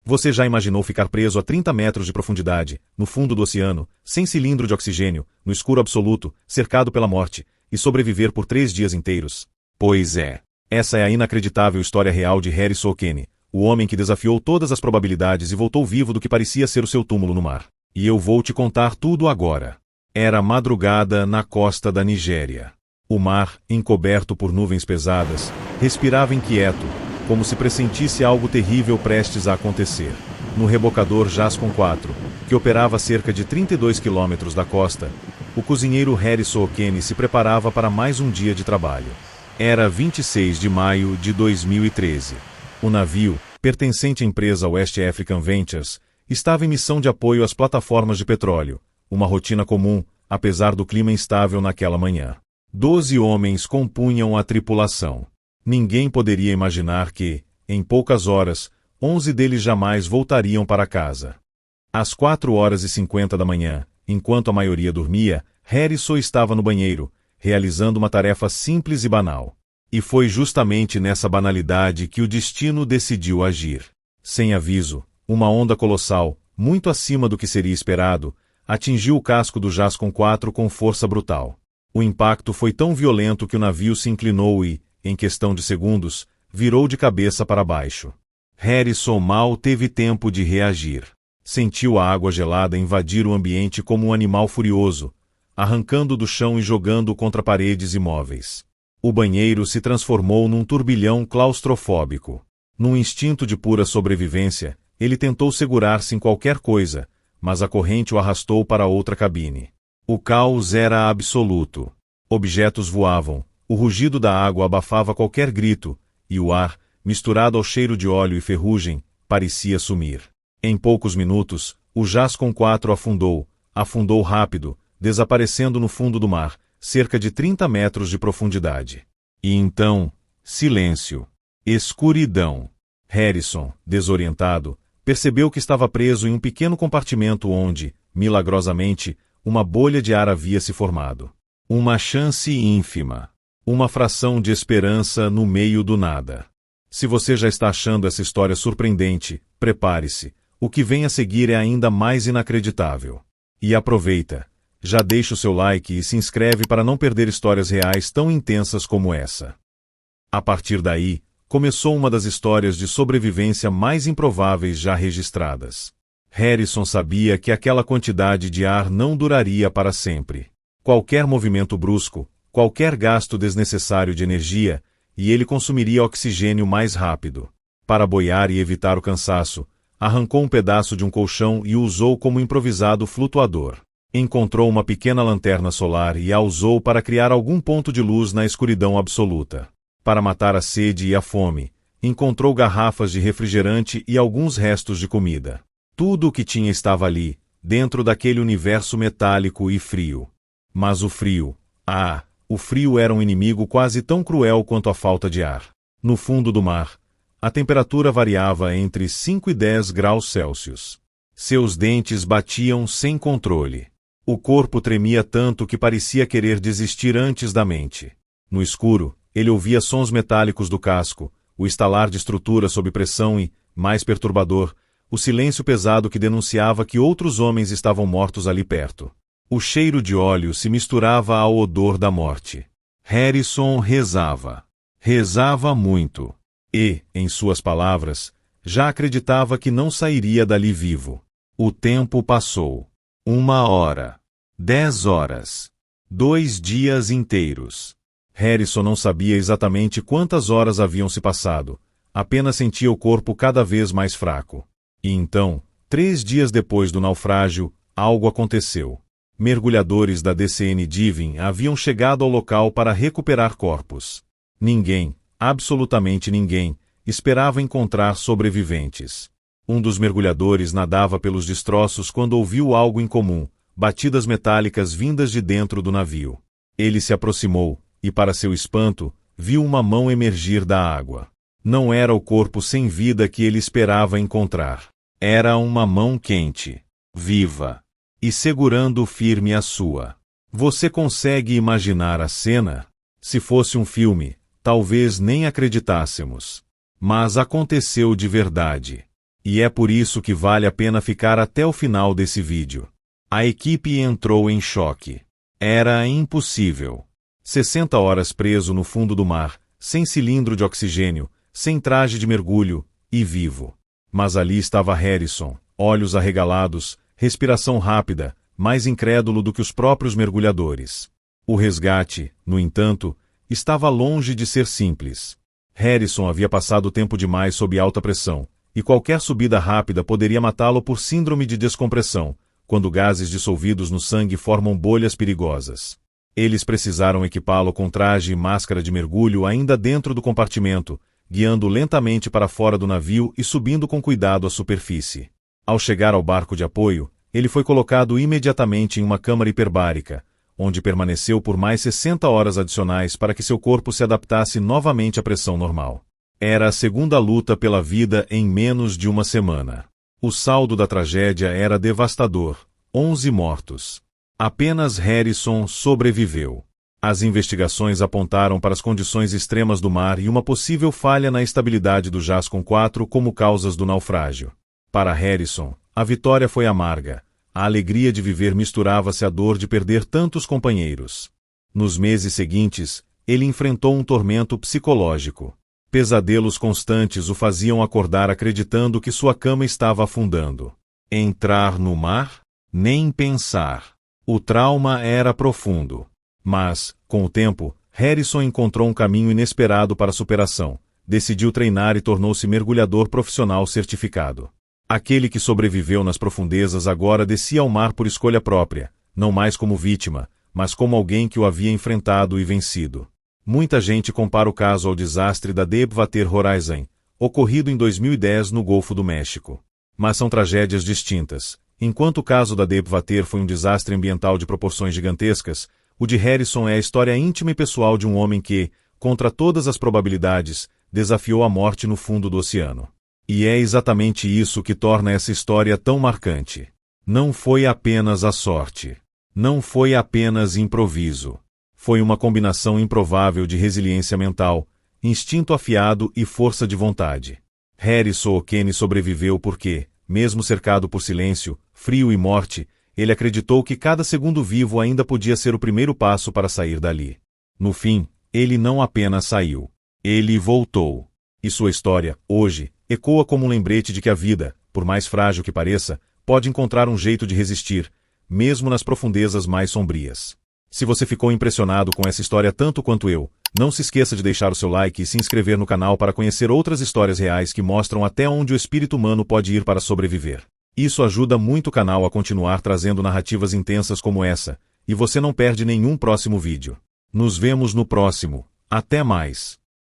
Você já imaginou ficar preso a 30 metros de profundidade, no fundo do oceano, sem cilindro de oxigênio, no escuro absoluto, cercado pela morte, e sobreviver por 3 dias inteiros? Pois é. Essa é a inacreditável história real de Harrison O'Kane, o homem que desafiou todas as probabilidades e voltou vivo do que parecia ser o seu túmulo no mar. E eu vou te contar tudo agora. Era madrugada na costa da Nigéria. O mar, encoberto por nuvens pesadas, respirava inquieto, como se pressentisse algo terrível prestes a acontecer. No rebocador Jascon 4, que operava a cerca de 32 quilômetros da costa, o cozinheiro Harrison O'Kane se preparava para mais um dia de trabalho. Era 26 de maio de 2013. O navio, pertencente à empresa West African Ventures, estava em missão de apoio às plataformas de petróleo, uma rotina comum, apesar do clima instável naquela manhã. 12 homens compunham a tripulação. Ninguém poderia imaginar que, em poucas horas, 11 deles jamais voltariam para casa. Às 4h50 da manhã, enquanto a maioria dormia, Harrison estava no banheiro, realizando uma tarefa simples e banal. E foi justamente nessa banalidade que o destino decidiu agir. Sem aviso, uma onda colossal, muito acima do que seria esperado, atingiu o casco do Jascon 4 com força brutal. O impacto foi tão violento que o navio se inclinou e, em questão de segundos, virou de cabeça para baixo. Harrison mal teve tempo de reagir. Sentiu a água gelada invadir o ambiente como um animal furioso, arrancando do chão e jogando contra paredes e móveis. O banheiro se transformou num turbilhão claustrofóbico. Num instinto de pura sobrevivência, ele tentou segurar-se em qualquer coisa, mas a corrente o arrastou para outra cabine. O caos era absoluto. Objetos voavam, o rugido da água abafava qualquer grito, e o ar, misturado ao cheiro de óleo e ferrugem, parecia sumir. Em poucos minutos, o Jascon 4 afundou rápido, desaparecendo no fundo do mar, cerca de 30 metros de profundidade. E então, silêncio. Escuridão. Harrison, desorientado, percebeu que estava preso em um pequeno compartimento onde, milagrosamente, uma bolha de ar havia se formado. Uma chance ínfima. Uma fração de esperança no meio do nada. Se você já está achando essa história surpreendente, prepare-se. O que vem a seguir é ainda mais inacreditável. E aproveita. Já deixa o seu like e se inscreve para não perder histórias reais tão intensas como essa. A partir daí, começou uma das histórias de sobrevivência mais improváveis já registradas. Harrison sabia que aquela quantidade de ar não duraria para sempre. Qualquer movimento brusco, qualquer gasto desnecessário de energia, e ele consumiria oxigênio mais rápido. Para boiar e evitar o cansaço, arrancou um pedaço de um colchão e o usou como improvisado flutuador. Encontrou uma pequena lanterna solar e a usou para criar algum ponto de luz na escuridão absoluta. Para matar a sede e a fome, encontrou garrafas de refrigerante e alguns restos de comida. Tudo o que tinha estava ali, dentro daquele universo metálico e frio. Mas o frio era um inimigo quase tão cruel quanto a falta de ar. No fundo do mar, a temperatura variava entre 5 e 10 graus Celsius. Seus dentes batiam sem controle. O corpo tremia tanto que parecia querer desistir antes da mente. No escuro, ele ouvia sons metálicos do casco, o estalar de estrutura sob pressão e, mais perturbador, o silêncio pesado que denunciava que outros homens estavam mortos ali perto. O cheiro de óleo se misturava ao odor da morte. Harrison rezava. Rezava muito. E, em suas palavras, já acreditava que não sairia dali vivo. O tempo passou. 1 hora. 10 horas. 2 dias inteiros. Harrison não sabia exatamente quantas horas haviam se passado, apenas sentia o corpo cada vez mais fraco. E então, 3 dias depois do naufrágio, algo aconteceu. Mergulhadores da DCN Diving haviam chegado ao local para recuperar corpos. Ninguém, absolutamente ninguém, esperava encontrar sobreviventes. Um dos mergulhadores nadava pelos destroços quando ouviu algo incomum, batidas metálicas vindas de dentro do navio. Ele se aproximou, e para seu espanto, viu uma mão emergir da água. Não era o corpo sem vida que ele esperava encontrar. Era uma mão quente, viva, e segurando firme a sua. Você consegue imaginar a cena? Se fosse um filme, talvez nem acreditássemos. Mas aconteceu de verdade. E é por isso que vale a pena ficar até o final desse vídeo. A equipe entrou em choque. Era impossível. 60 horas preso no fundo do mar, sem cilindro de oxigênio, sem traje de mergulho, e vivo. Mas ali estava Harrison, olhos arregalados, respiração rápida, mais incrédulo do que os próprios mergulhadores. O resgate, no entanto, estava longe de ser simples. Harrison havia passado tempo demais sob alta pressão, e qualquer subida rápida poderia matá-lo por síndrome de descompressão, quando gases dissolvidos no sangue formam bolhas perigosas. Eles precisaram equipá-lo com traje e máscara de mergulho ainda dentro do compartimento, guiando lentamente para fora do navio e subindo com cuidado à superfície. Ao chegar ao barco de apoio, ele foi colocado imediatamente em uma câmara hiperbárica, onde permaneceu por mais 60 horas adicionais para que seu corpo se adaptasse novamente à pressão normal. Era a segunda luta pela vida em menos de uma semana. O saldo da tragédia era devastador: 11 mortos. Apenas Harrison sobreviveu. As investigações apontaram para as condições extremas do mar e uma possível falha na estabilidade do Jascon 4 como causas do naufrágio. Para Harrison, a vitória foi amarga. A alegria de viver misturava-se à dor de perder tantos companheiros. Nos meses seguintes, ele enfrentou um tormento psicológico. Pesadelos constantes o faziam acordar acreditando que sua cama estava afundando. Entrar no mar? Nem pensar. O trauma era profundo. Mas, com o tempo, Harrison encontrou um caminho inesperado para a superação. Decidiu treinar e tornou-se mergulhador profissional certificado. Aquele que sobreviveu nas profundezas agora descia ao mar por escolha própria, não mais como vítima, mas como alguém que o havia enfrentado e vencido. Muita gente compara o caso ao desastre da Deepwater Horizon, ocorrido em 2010 no Golfo do México. Mas são tragédias distintas. Enquanto o caso da Deepwater foi um desastre ambiental de proporções gigantescas, o de Harrison é a história íntima e pessoal de um homem que, contra todas as probabilidades, desafiou a morte no fundo do oceano. E é exatamente isso que torna essa história tão marcante. Não foi apenas a sorte. Não foi apenas improviso. Foi uma combinação improvável de resiliência mental, instinto afiado e força de vontade. Harrison O'Kenny sobreviveu porque, mesmo cercado por silêncio, frio e morte, ele acreditou que cada segundo vivo ainda podia ser o primeiro passo para sair dali. No fim, ele não apenas saiu. Ele voltou. E sua história, hoje, ecoa como um lembrete de que a vida, por mais frágil que pareça, pode encontrar um jeito de resistir, mesmo nas profundezas mais sombrias. Se você ficou impressionado com essa história tanto quanto eu, não se esqueça de deixar o seu like e se inscrever no canal para conhecer outras histórias reais que mostram até onde o espírito humano pode ir para sobreviver. Isso ajuda muito o canal a continuar trazendo narrativas intensas como essa, e você não perde nenhum próximo vídeo. Nos vemos no próximo. Até mais!